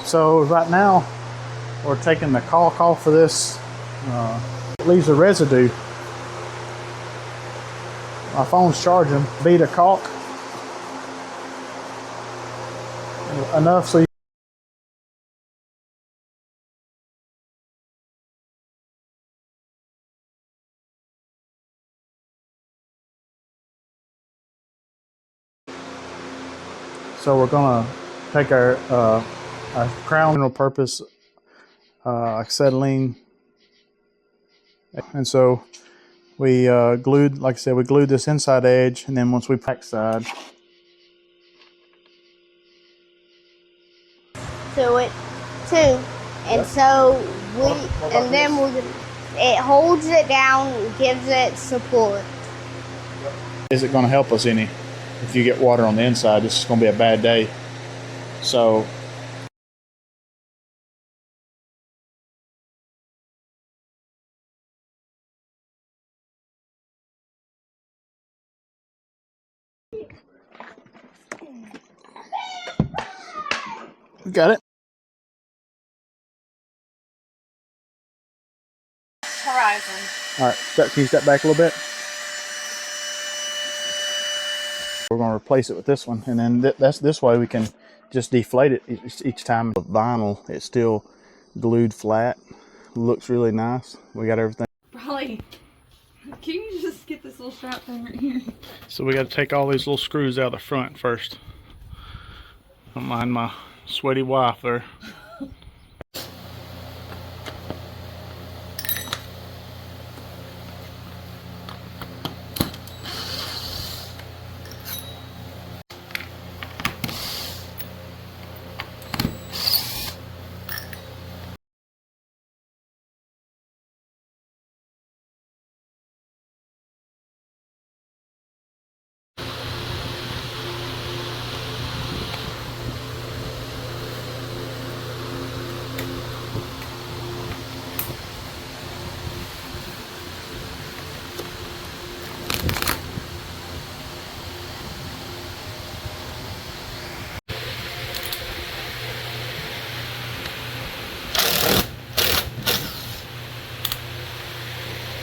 So right now we're taking the caulk off of this. It leaves a residue. My phone's charging. Beat a caulk enough so we're gonna take our crown general purpose acetylene, and so we glued, like I said, we glued this inside edge, and then once we back side. To it too, and so it holds it down, gives it support. Is it going to help us any? If you get water on the inside, this is going to be a bad day. So we got it. Horizon. All right, can you step back a little bit? We're going to replace it with this one, and then this way we can just deflate it each time. With vinyl, it's still glued flat. Looks really nice. We got everything. Briley, can you just get this little strap thing right here? So we got to take all these little screws out of the front first. Don't mind my sweaty wife there.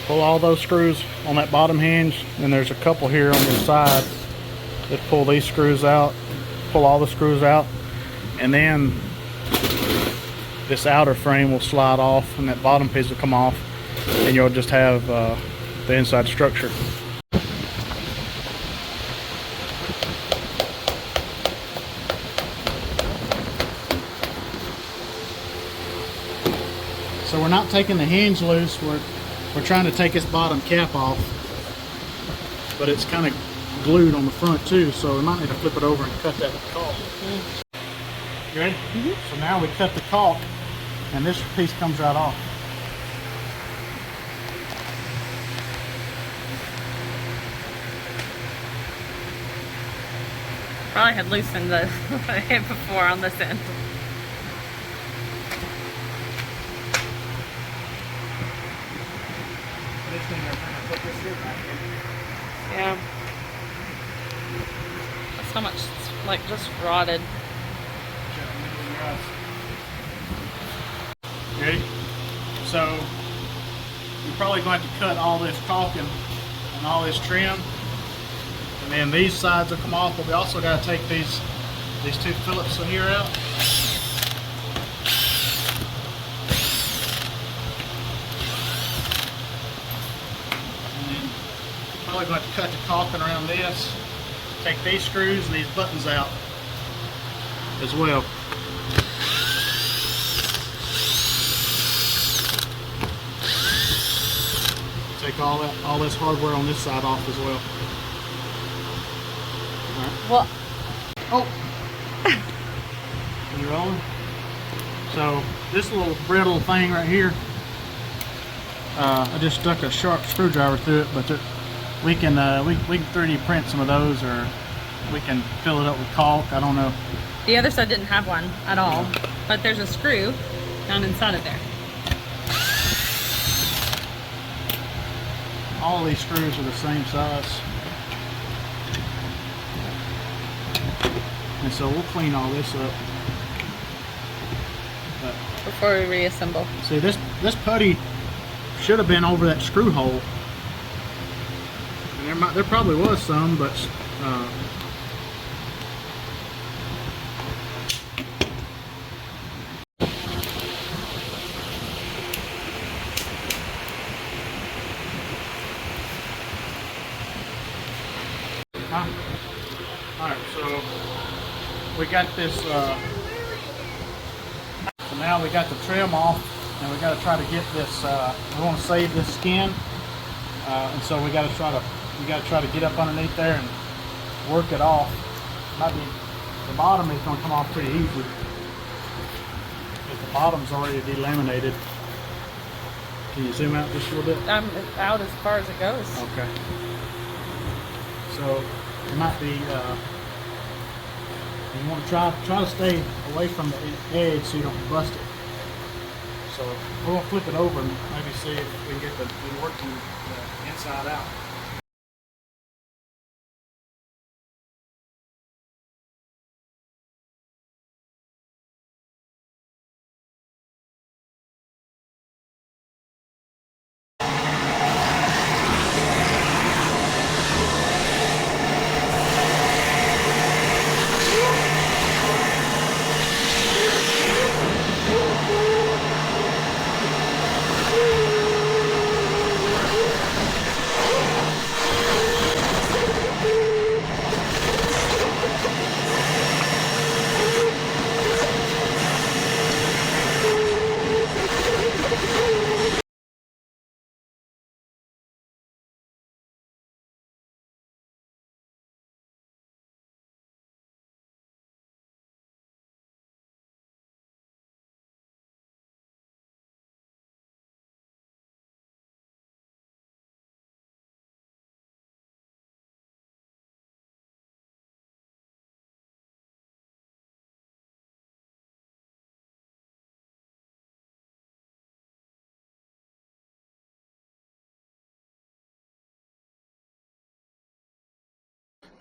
Pull all those screws on that bottom hinge, and there's a couple here on the side that pull these screws out, pull all the screws out, and then this outer frame will slide off and that bottom piece will come off, and you'll just have the inside structure. So we're not taking the hinge loose, we're trying to take this bottom cap off, but it's kind of glued on the front too, so we might need to flip it over and cut that with caulk. You ready? Mm-hmm. So now we cut the caulk, and this piece comes right off. Probably had loosened the hip before on this end. Yeah. That's how much it's like just rotted. Ready? So you're probably going to cut all this caulking and all this trim, and then these sides will come off, but we also got to take these two Phillips here out. Probably going to cut the caulking around this, take these screws and these buttons out as well. Take all this hardware on this side off as well. Well, oh, you rolling? So this little brittle thing right here, I just stuck a sharp screwdriver through it, but we can 3D print some of those, or we can fill it up with caulk. I don't know. the other side didn't have one at all, but there's a screw down inside of there. All these screws are the same size. And so we'll clean all this up. before we reassemble. See, this putty should have been over that screw hole. And there probably was some, but alright, so we got this, so now we got the trim off, and we got to try to get this, we want to save this skin, and so we got to try to get up underneath there and work it off. Might be, the bottom is going to come off pretty easy, but the bottom's already delaminated. Can you zoom out just a little bit? I'm out as far as it goes. Okay. So it might be, you want to try to stay away from the edge so you don't bust it. So we're going to flip it over and maybe see if we can get it working inside out.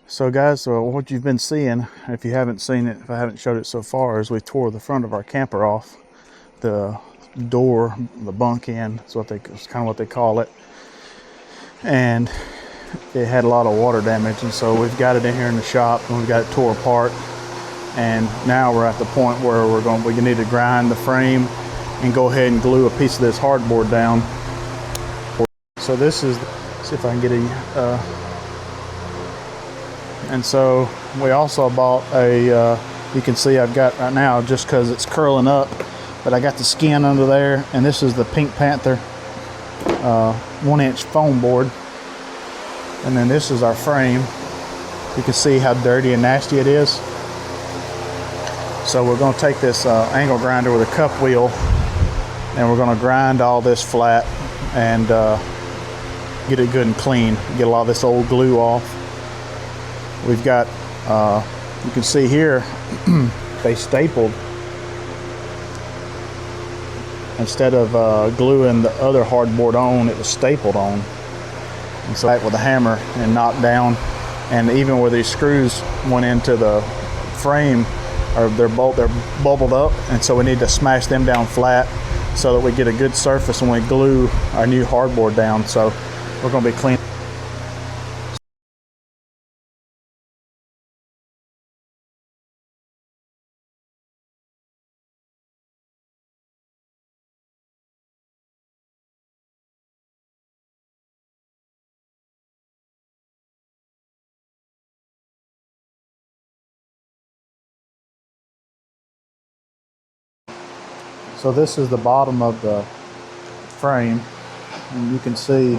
So guys, what you've been seeing, if you haven't seen it, if I haven't showed it so far, is we tore the front of our camper off. The door, the bunk end, is what it's kind of what they call it. And it had a lot of water damage, and so we've got it in here in the shop, and we've got it tore apart. And now we're at the point where we need to grind the frame and go ahead and glue a piece of this hardboard down. So this is, see if I can get a, and so we also bought a, you can see I've got right now, just because it's curling up, but I got the skin under there, and this is the Pink Panther 1-inch foam board. And then this is our frame. You can see how dirty and nasty it is. So we're going to take this angle grinder with a cup wheel, and we're going to grind all this flat and get it good and clean, get a lot of this old glue off. We've got, you can see here, they stapled, instead of gluing the other hardboard on, it was stapled on. And so that with a hammer and knocked down, and even where these screws went into the frame, or they're bubbled up, and so we need to smash them down flat so that we get a good surface when we glue our new hardboard down. So we're going to be clean. So this is the bottom of the frame, and you can see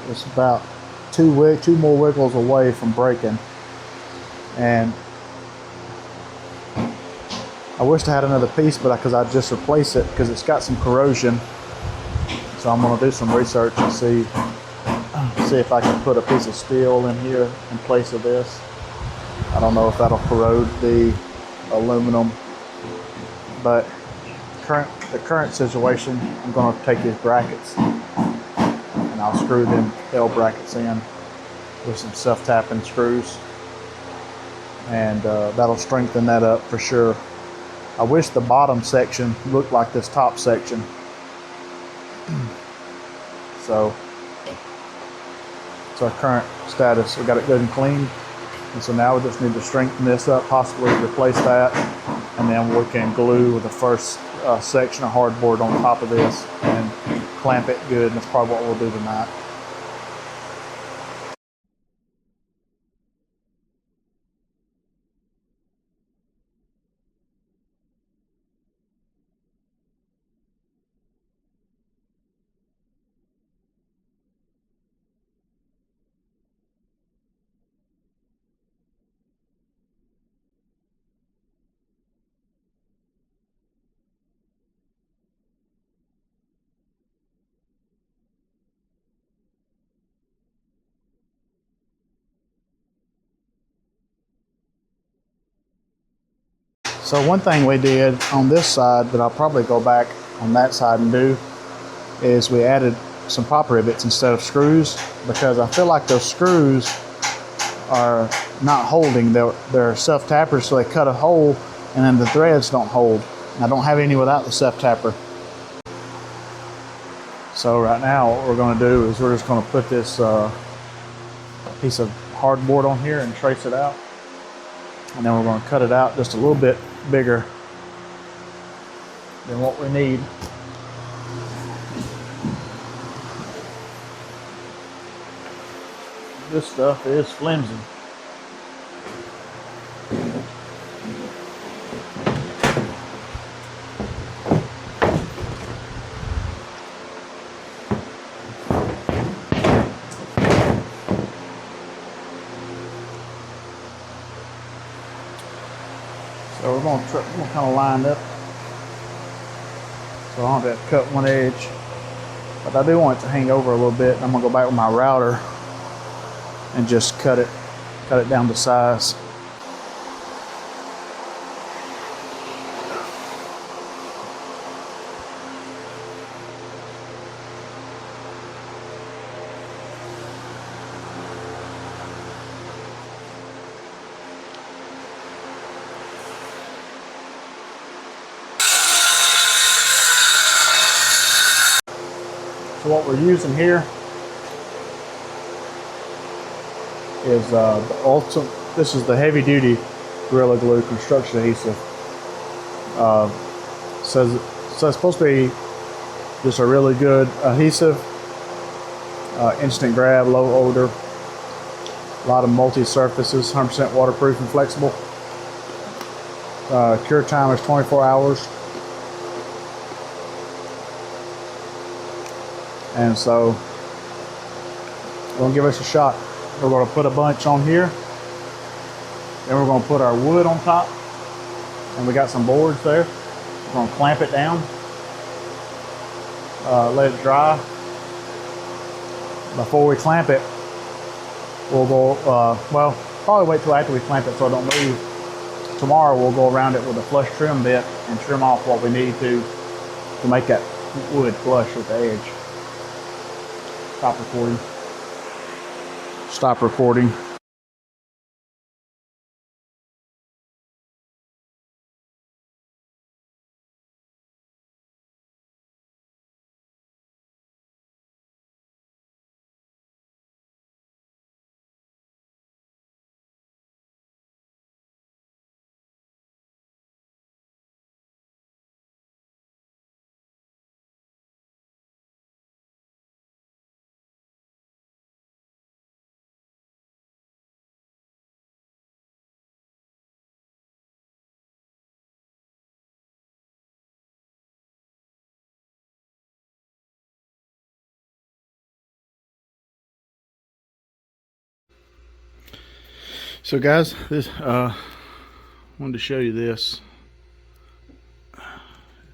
it's about two more wiggles away from breaking. And I wish I had another piece, but because I just replace it because it's got some corrosion. So I'm going to do some research and see if I can put a piece of steel in here in place of this. I don't know if that'll corrode the aluminum. But the current situation, I'm going to take these brackets and I'll screw them L brackets in with some self-tapping screws, and that'll strengthen that up for sure. I wish the bottom section looked like this top section. So it's our current status. We got it good and clean. And so now we just need to strengthen this up, possibly replace that. And then we can glue the first section of hardboard on top of this and clamp it good. And that's probably what we'll do tonight. So one thing we did on this side that I'll probably go back on that side and do is we added some pop rivets instead of screws, because I feel like those screws are not holding. They're self-tappers, so they cut a hole and then the threads don't hold. And I don't have any without the self-tapper. So right now what we're going to do is we're just going to put this piece of hardboard on here and trace it out. And then we're going to cut it out just a little bit bigger than what we need. This stuff is flimsy. So we're going to kind of line up so I don't have to cut one edge, but I do want it to hang over a little bit. I'm going to go back with my router and just cut it down to size. So what we're using here is the ultimate. This is the heavy duty Gorilla Glue construction adhesive. So it's supposed to be just a really good adhesive, instant grab, low odor, a lot of multi-surfaces, 100% waterproof and flexible. Cure time is 24 hours. And so we're going to give us a shot. We're going to put a bunch on here. Then we're going to put our wood on top. And we got some boards there. We're going to clamp it down. Let it dry. Before we clamp it, we'll go, well, probably wait till after we clamp it so it don't move. Tomorrow we'll go around it with a flush trim bit and trim off what we need to make that wood flush with the edge. Stop recording. Stop recording. So guys, this wanted to show you this.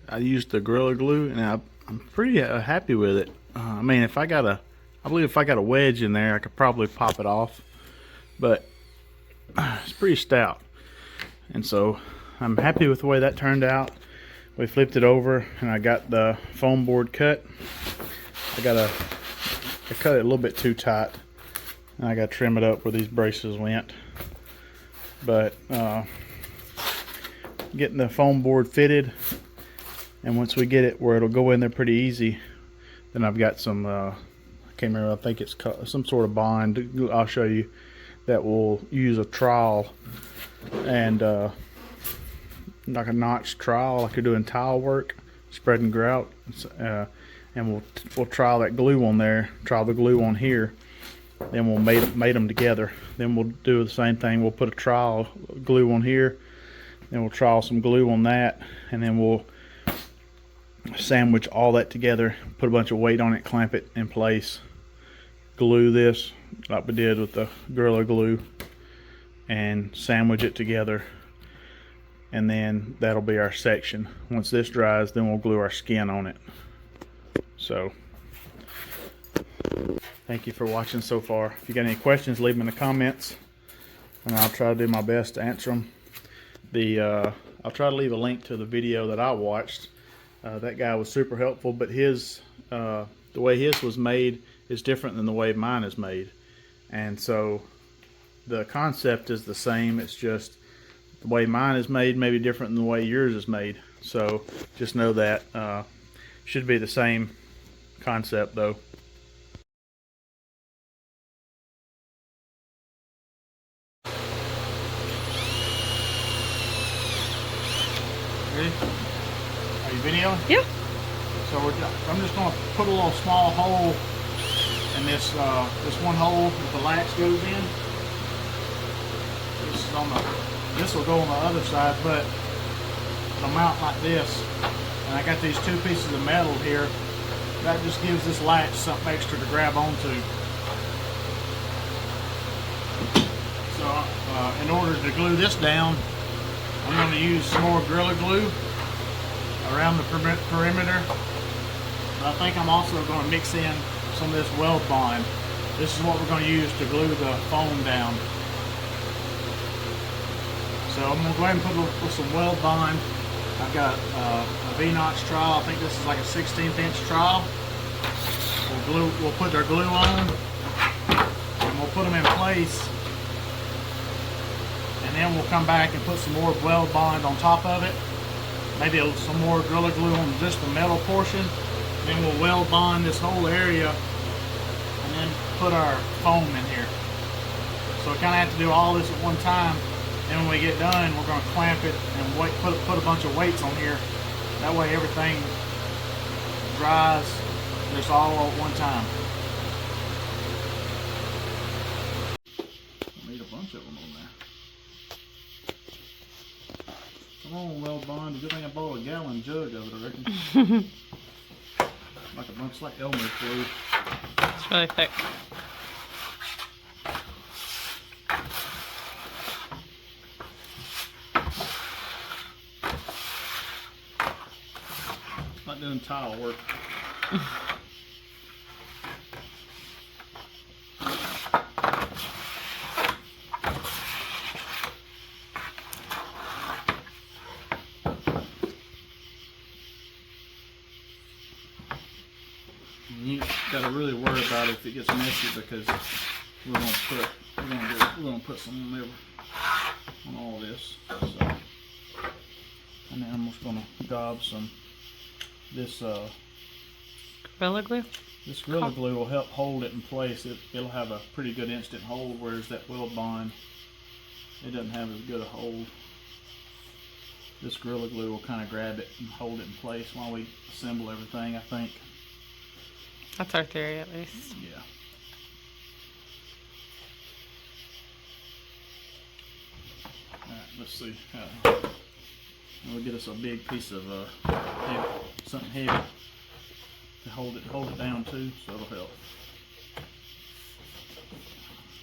I used the Gorilla Glue and I'm pretty happy with it. I mean, I believe if I got a wedge in there, I could probably pop it off, but it's pretty stout. And so I'm happy with the way that turned out. We flipped it over and I got the foam board cut. I cut it a little bit too tight and I got to trim it up where these braces went. But getting the foam board fitted, and once we get it where it'll go in there pretty easy, then I've got some I can't remember, I think it's some sort of bond, I'll show you, that will use a trowel and like a notch trowel like you're doing tile work, spreading grout, and we'll trowel that glue on there, trowel the glue on here, then we'll mate them together. Then we'll do the same thing, we'll put a trowel glue on here, then we'll trowel some glue on that, and then we'll sandwich all that together, put a bunch of weight on it, clamp it in place, glue this like we did with the Gorilla Glue, and sandwich it together, and then that'll be our section. Once this dries, then we'll glue our skin on it. So thank you for watching so far. If you got any questions, leave them in the comments and I'll try to do my best to answer them. I'll try to leave a link to the video that I watched. That guy was super helpful, but his the way his was made is different than the way mine is made, and so the concept is the same. It's just the way mine is made may be different than the way yours is made. So just know that should be the same concept though. Ready? Are you videoing? Yeah. So I'm just going to put a little small hole in this this one hole that the latch goes in. This will go on the other side, but it'll mount like this. And I got these two pieces of metal here. That just gives this latch something extra to grab onto. So in order to glue this down, I'm going to use some more Gorilla Glue around the perimeter. But I think I'm also going to mix in some of this weld bond. This is what we're going to use to glue the foam down. So I'm going to go ahead and put some weld bond. I've got a V-notch trowel. I think this is like a 16th inch trowel. We'll put our glue on and we'll put them in place. And then we'll come back and put some more weld bond on top of it. Maybe some more Gorilla Glue on just the metal portion. Then we'll weld bond this whole area and then put our foam in here. So we kind of have to do all this at one time. And when we get done, we're going to clamp it and put a bunch of weights on here. That way everything dries just all at one time. I need a bunch of them on there. Come on, weld bond. Good thing I bought a gallon jug of it, I reckon. Like a bunch like Elmer's glue. It's really thick. Not doing tile work. You gotta really worry about it if it gets messy, because we're gonna put some on there on all this. So, and then I'm just gonna gob some this Gorilla Glue? this Gorilla Glue will help hold it in place. It'll have a pretty good instant hold, whereas that weld bond, it doesn't have as good a hold. This Gorilla Glue will kind of grab it and hold it in place while we assemble everything, I think. That's our theory, at least. Yeah. Alright, let's see. We'll get us a big piece of something heavy to hold it down too, so it'll help.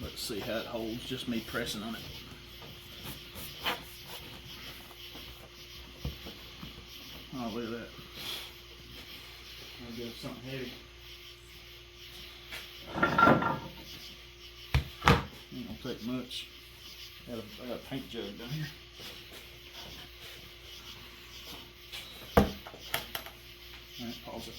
Let's see how it holds, just me pressing on it. Oh, look at that. I'll get us something heavy. Ain't gonna take much. I got a paint jug down here. Alright, pause it.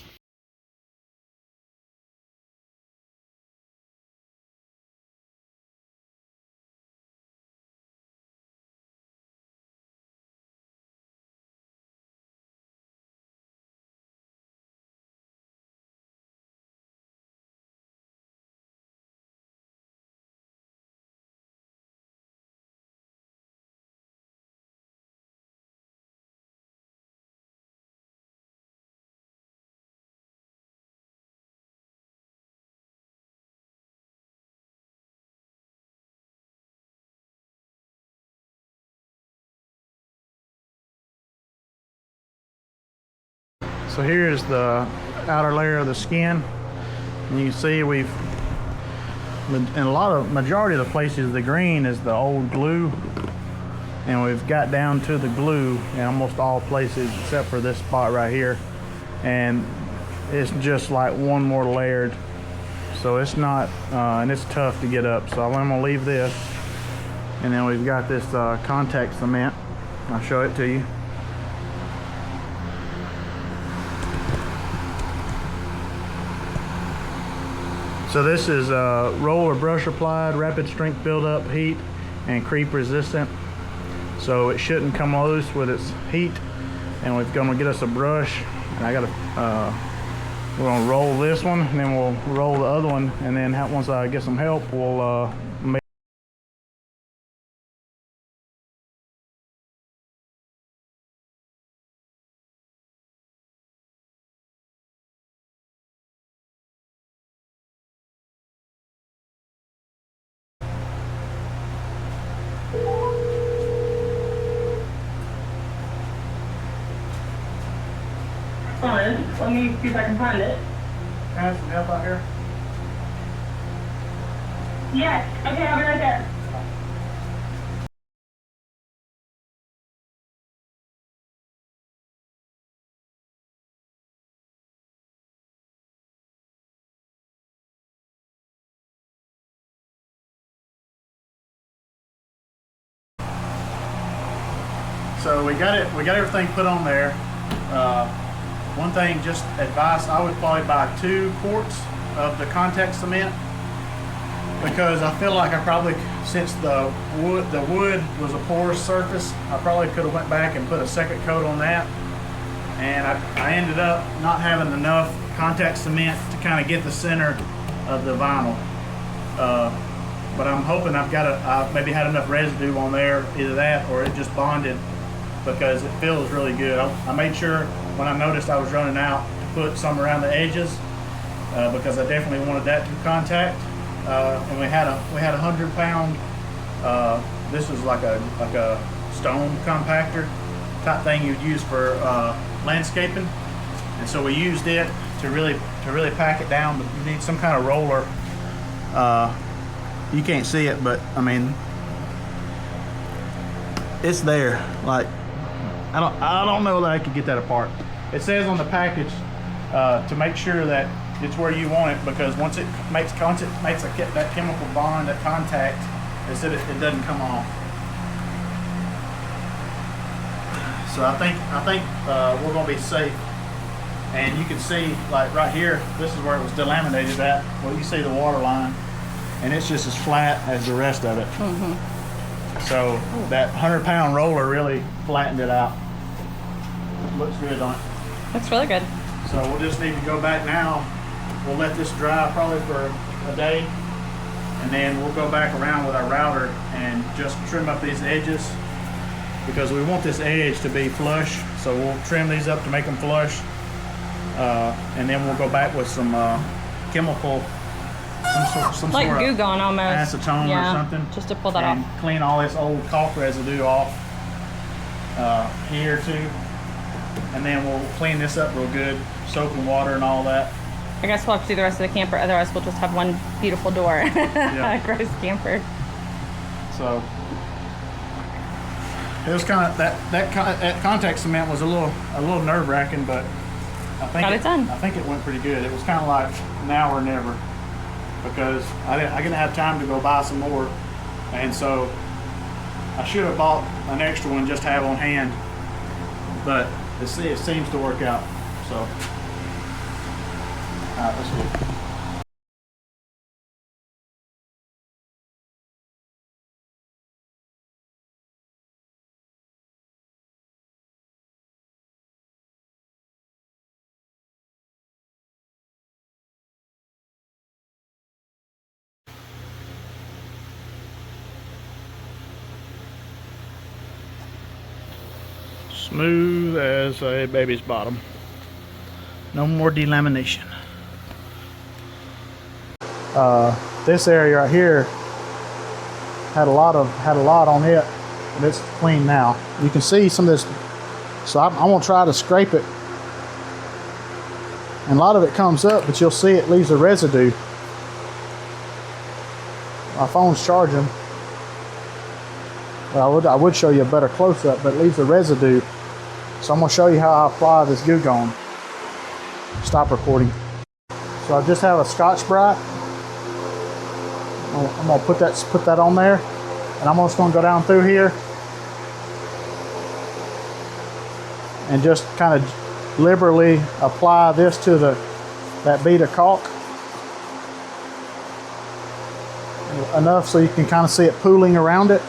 So here's the outer layer of the skin. And you can see we've, in majority of the places, the green is the old glue. And we've got down to the glue in almost all places except for this spot right here. And it's just like one more layered. So it's not, and it's tough to get up. So I'm gonna leave this. And then we've got this contact cement. I'll show it to you. So this is roller brush applied, rapid strength buildup, heat, and creep resistant. So it shouldn't come loose with its heat. And we're gonna get us a brush. And I gotta, we're gonna roll this one, and then we'll roll the other one. And then once I get some help, we'll make. Let me see if I can find it. Can I have some help out here? Yes. Okay, I'll be right there. So we got everything put on there. One thing, just advice, I would probably buy 2 quarts of the contact cement, because I feel like I probably, since the wood was a porous surface, I probably could have went back and put a second coat on that, and I ended up not having enough contact cement to kind of get the center of the vinyl. But I'm hoping I maybe had enough residue on there, either that or it just bonded, because it feels really good. I made sure when I noticed I was running out to put some around the edges, because I definitely wanted that to contact. And we had a 100-pound. This was like a stone compactor type thing you'd use for landscaping, and so we used it to really pack it down. But you need some kind of roller. You can't see it, but I mean, it's there. Like, I don't know that I could get that apart. It says on the package to make sure that it's where you want it, because once it makes that chemical bond, that contact, it doesn't come off. So I think we're gonna be safe. And you can see, like right here, this is where it was delaminated at. Well, you see the water line, and it's just as flat as the rest of it. So that 100-pound roller really flattened it out. Looks good on it. Looks really good. So we'll just need to go back now. We'll let this dry probably for a day, and then we'll go back around with our router and just trim up these edges, because we want this edge to be flush. So we'll trim these up to make them flush, and then we'll go back with some chemical, some like sort Goo of Gone almost. acetone or something, just to pull that and off. clean all this old caulk residue off here too. And then we'll clean this up real good, soap and water and all that. I guess we'll have to do the rest of the camper, otherwise we'll just have one beautiful door. Yeah. Gross camper. So it was kind of that contact cement was a little nerve-wracking, but I think Got it done. I think it went pretty good. It was kind of like now or never, because I didn't have time to go buy some more, and so I should have bought an extra one just to have on hand, but it seems to work out. So all right, let's go. Smooth as a baby's bottom. No more delamination. This area right here had a lot on it, but it's clean now. You can see some of this. So I'm gonna try to scrape it And a lot of it comes up, but you'll see it leaves a residue. My phone's charging. Well, I would show you a better close-up, but it leaves a residue. So I'm going to show you how I apply this Goo Gone. Stop recording. So I just have a Scotch-Brite. I'm going to put that on there, and I'm just going to go down through here and just kind of liberally apply this to that bead of caulk. Enough so you can kind of see it pooling around it.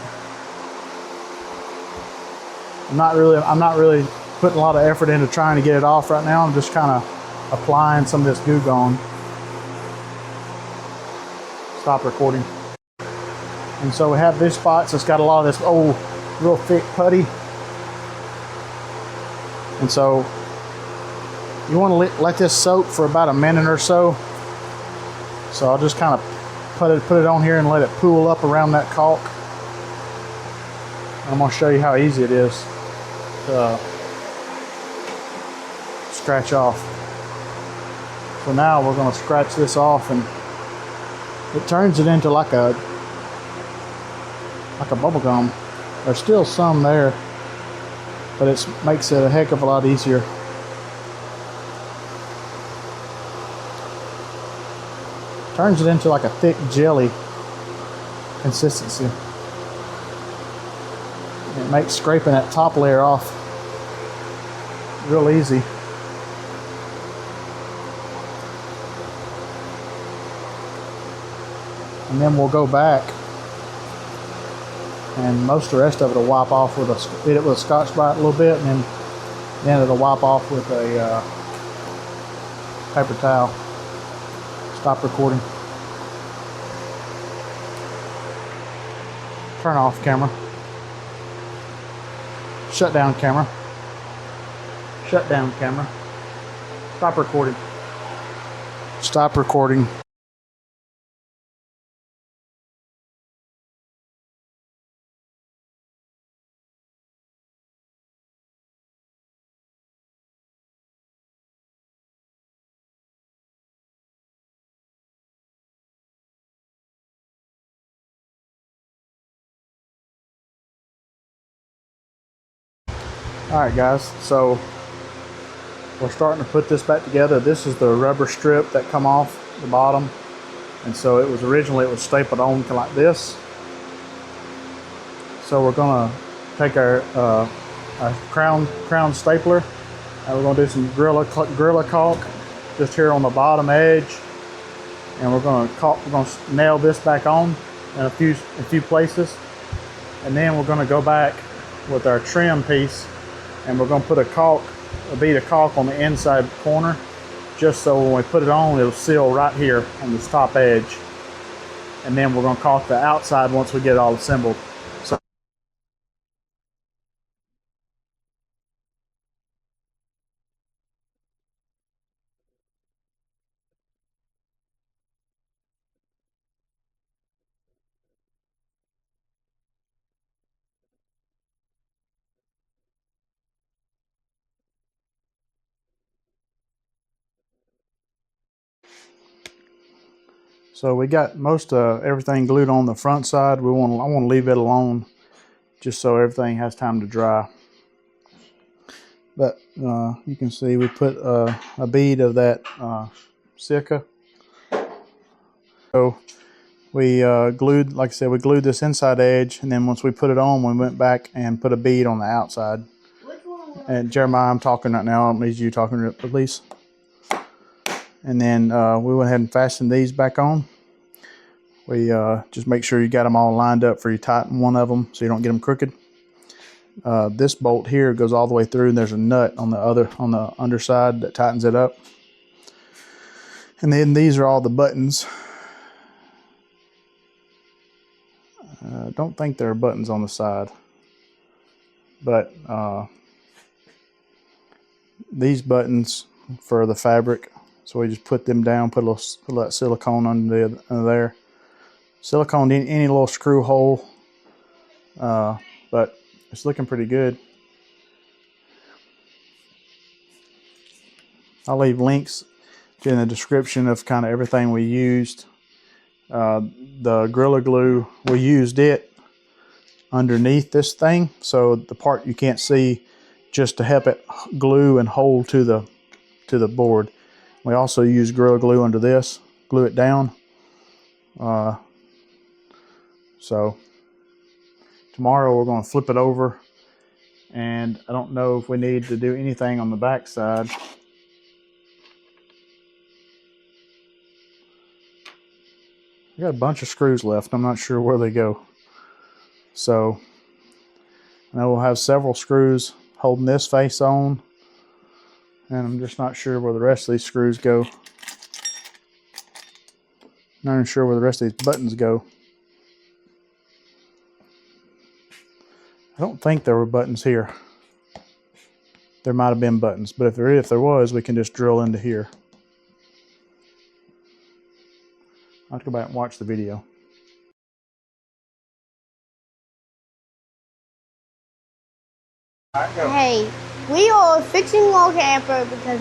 I'm not really putting a lot of effort into trying to get it off right now. I'm just kind of applying some of this Goo Gone. Stop recording. And so we have these spots that's got a lot of this old, real thick putty. And so you want to let this soak for about a minute or so. So I'll just kind of put it on here and let it pool up around that caulk. I'm going to show you how easy it is to scratch off. So now we're going to scratch this off, and it turns it into like a bubble gum. There's still some there, but it makes it a heck of a lot easier. Turns it into like a thick jelly consistency. It makes scraping that top layer off real easy. And then we'll go back, and most of the rest of it will wipe off with hit it with a Scotch-Brite a little bit, and then it'll wipe off with a paper towel. Stop recording. Turn off camera. Shut down camera. Shut down camera. Stop recording. Stop recording. Alright guys, so we're starting to put this back together. This is the rubber strip that come off the bottom, and so it was originally stapled on to like this. So we're gonna take our crown stapler, and we're gonna do some Gorilla caulk just here on the bottom edge, and we're gonna nail this back on in a few places, and then we're gonna go back with our trim piece, and we're going to put a bead of caulk on the inside corner, just so when we put it on, it'll seal right here on this top edge. And then we're going to caulk the outside once we get it all assembled. So we got most everything glued on the front side. I want to leave it alone just so everything has time to dry. But you can see we put a bead of that silica. So we glued, like I said, we glued this inside edge, and then once we put it on, we went back and put a bead on the outside. And Jeremiah, I'm talking right now. I don't need you talking to police. And then we went ahead and fastened these back on. We just make sure you got them all lined up for you tighten one of them so you don't get them crooked. This bolt here goes all the way through, and there's a nut on the underside that tightens it up. And then these are all the buttons. I don't think there are buttons on the side, but these buttons for the fabric. So we just put them down, put a little that silicone under there. Silicone in any little screw hole, but it's looking pretty good. I'll leave links in the description of kind of everything we used. The Gorilla Glue, we used it underneath this thing, so the part you can't see, just to help it glue and hold to the board. We also use Gorilla Glue under this, glue it down. So tomorrow we're going to flip it over, and I don't know if we need to do anything on the back side. I got a bunch of screws left. I'm not sure where they go. So I know we'll have several screws holding this face on, and I'm just not sure where the rest of these screws go. Not even sure where the rest of these buttons go. I don't think there were buttons here. There might have been buttons, but if there was, we can just drill into here. I'll have to go back and watch the video. Hey, we are fixing our camper because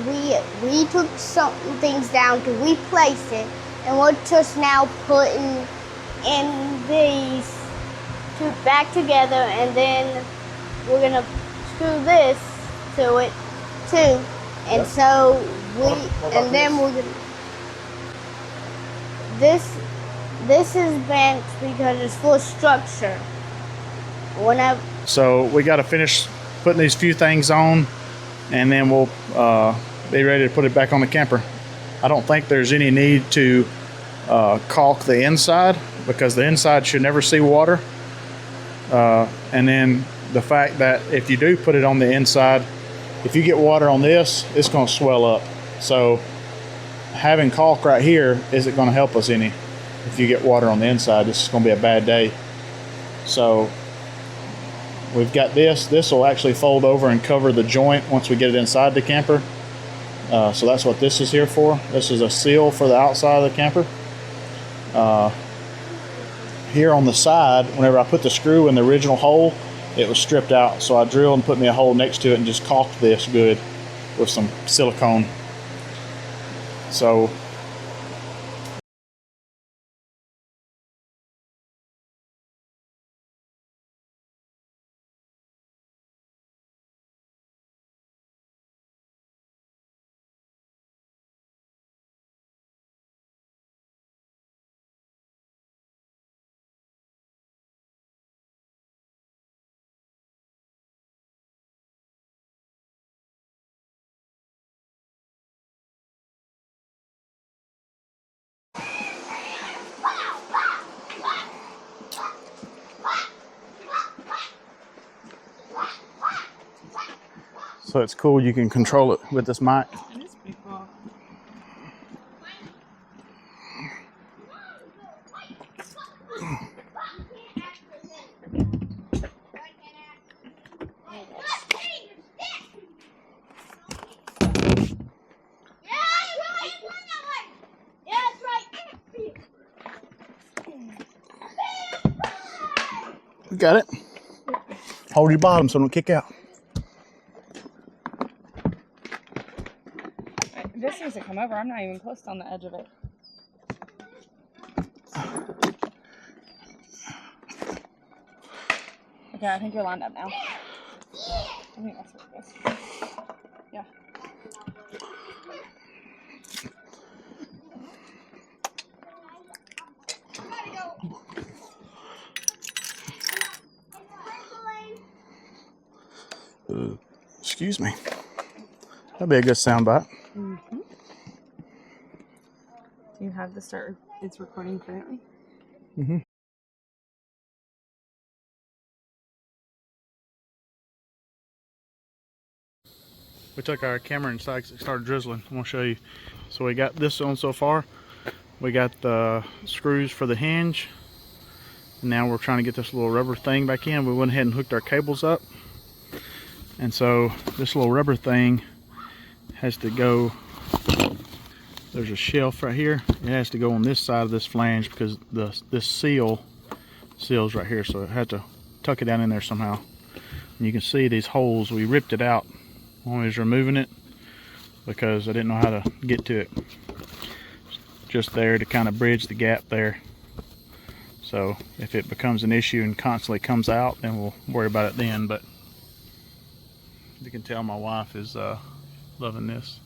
we took some things down to replace it, and we're just now putting in these two back together, and then we're gonna screw this to it too, and so then we're gonna. This is bent because it's full structure. So we got to finish putting these few things on, and then we'll be ready to put it back on the camper. I don't think there's any need to caulk the inside, because the inside should never see water. And then the fact that if you do put it on the inside, if you get water on this, it's going to swell up. So having caulk right here isn't going to help us any. If you get water on the inside, this is going to be a bad day. So we've got this. This will actually fold over and cover the joint once we get it inside the camper. So that's what this is here for. This is a seal for the outside of the camper. Here on the side, whenever I put the screw in the original hole, it was stripped out. So I drilled and put me a hole next to it and just caulked this good with some silicone. So it's cool, you can control it with this mic. It is pretty cool. You got it? Hold your bottom so it don't kick out. This needs to come over. I'm not even close on the edge of it. Okay, I think you're lined up now. I think that's what it is. Yeah. Excuse me. That'd be a good sound bite. Mm-hmm. Do you have the start? It's recording currently. Mm-hmm. We took our camera inside because it started drizzling. I'm gonna show you. So we got this on so far. We got the screws for the hinge. Now we're trying to get this little rubber thing back in. We went ahead and hooked our cables up. And so this little rubber thing has to go, there's a shelf right here. It has to go on this side of this flange because this seal's right here. So it had to tuck it down in there somehow. And you can see these holes, we ripped it out when we was removing it. because I didn't know how to get to it. Just there to kind of bridge the gap there. So if it becomes an issue and constantly comes out, then we'll worry about it then. But you can tell my wife is loving this.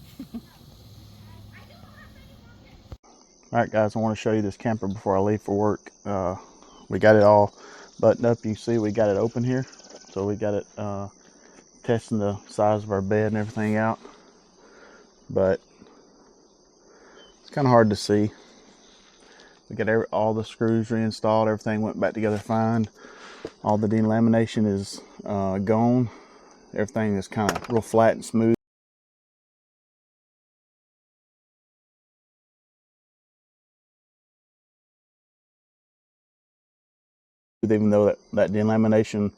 Alright guys, I want to show you this camper before I leave for work. We got it all buttoned up. You can see we got it open here. So we got it testing the size of our bed and everything out. But it's kind of hard to see. We got all the screws reinstalled. Everything went back together fine. All the delamination is gone. Everything is kind of real flat and smooth. Even though that delamination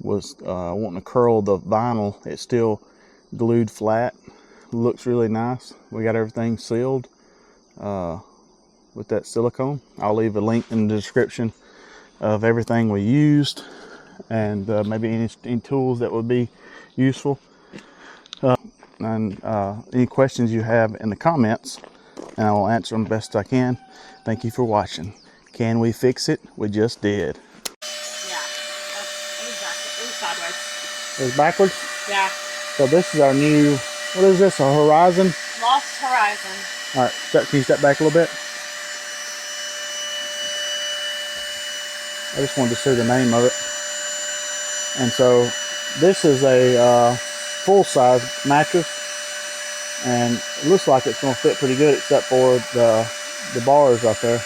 was wanting to curl the vinyl, it's still glued flat. Looks really nice. We got everything sealed with that silicone. I'll leave a link in the description of everything we used, and maybe any tools that would be useful, and any questions you have in the comments, and I will answer them best I can. Thank you for watching. Can we fix it? We just did. Yeah, it was sideways. It was backwards? Yeah. So this is our new, what is this, a Horizon? Lost Horizon. All right, can you step back a little bit? I just wanted to see the name of it. And so this is a full-size mattress, and it looks like it's going to fit pretty good except for the bars up there.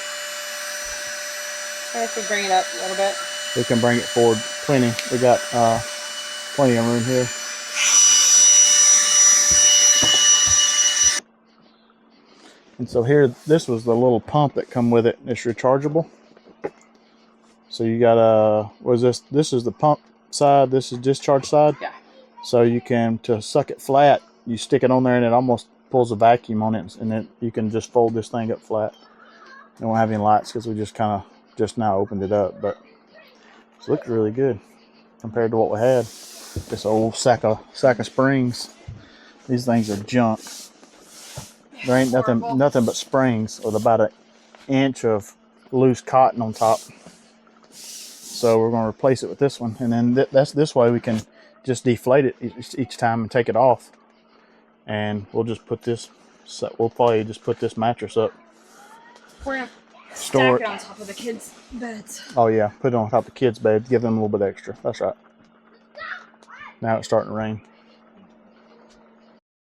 I have to bring it up a little bit. We can bring it forward plenty. We got plenty of room here. And so here, this was the little pump that come with it. It's rechargeable. So you got what is this? This is the pump side. This is discharge side. Yeah. So you can, to suck it flat, you stick it on there and it almost pulls a vacuum on it, and then you can just fold this thing up flat. It won't have any lights because we just now opened it up, but it looks really good compared to what we had. This old sack of springs. These things are junk. There ain't nothing but springs with about 1 inch of loose cotton on top. So we're going to replace it with this one, and then this way we can just deflate it each time and take it off. And we'll just put this. We'll probably just put this mattress up. We're gonna Store stack it on top of the kids' beds. Oh yeah, put it on top of the kids' bed. Give them a little bit extra. That's right. Now it's starting to rain.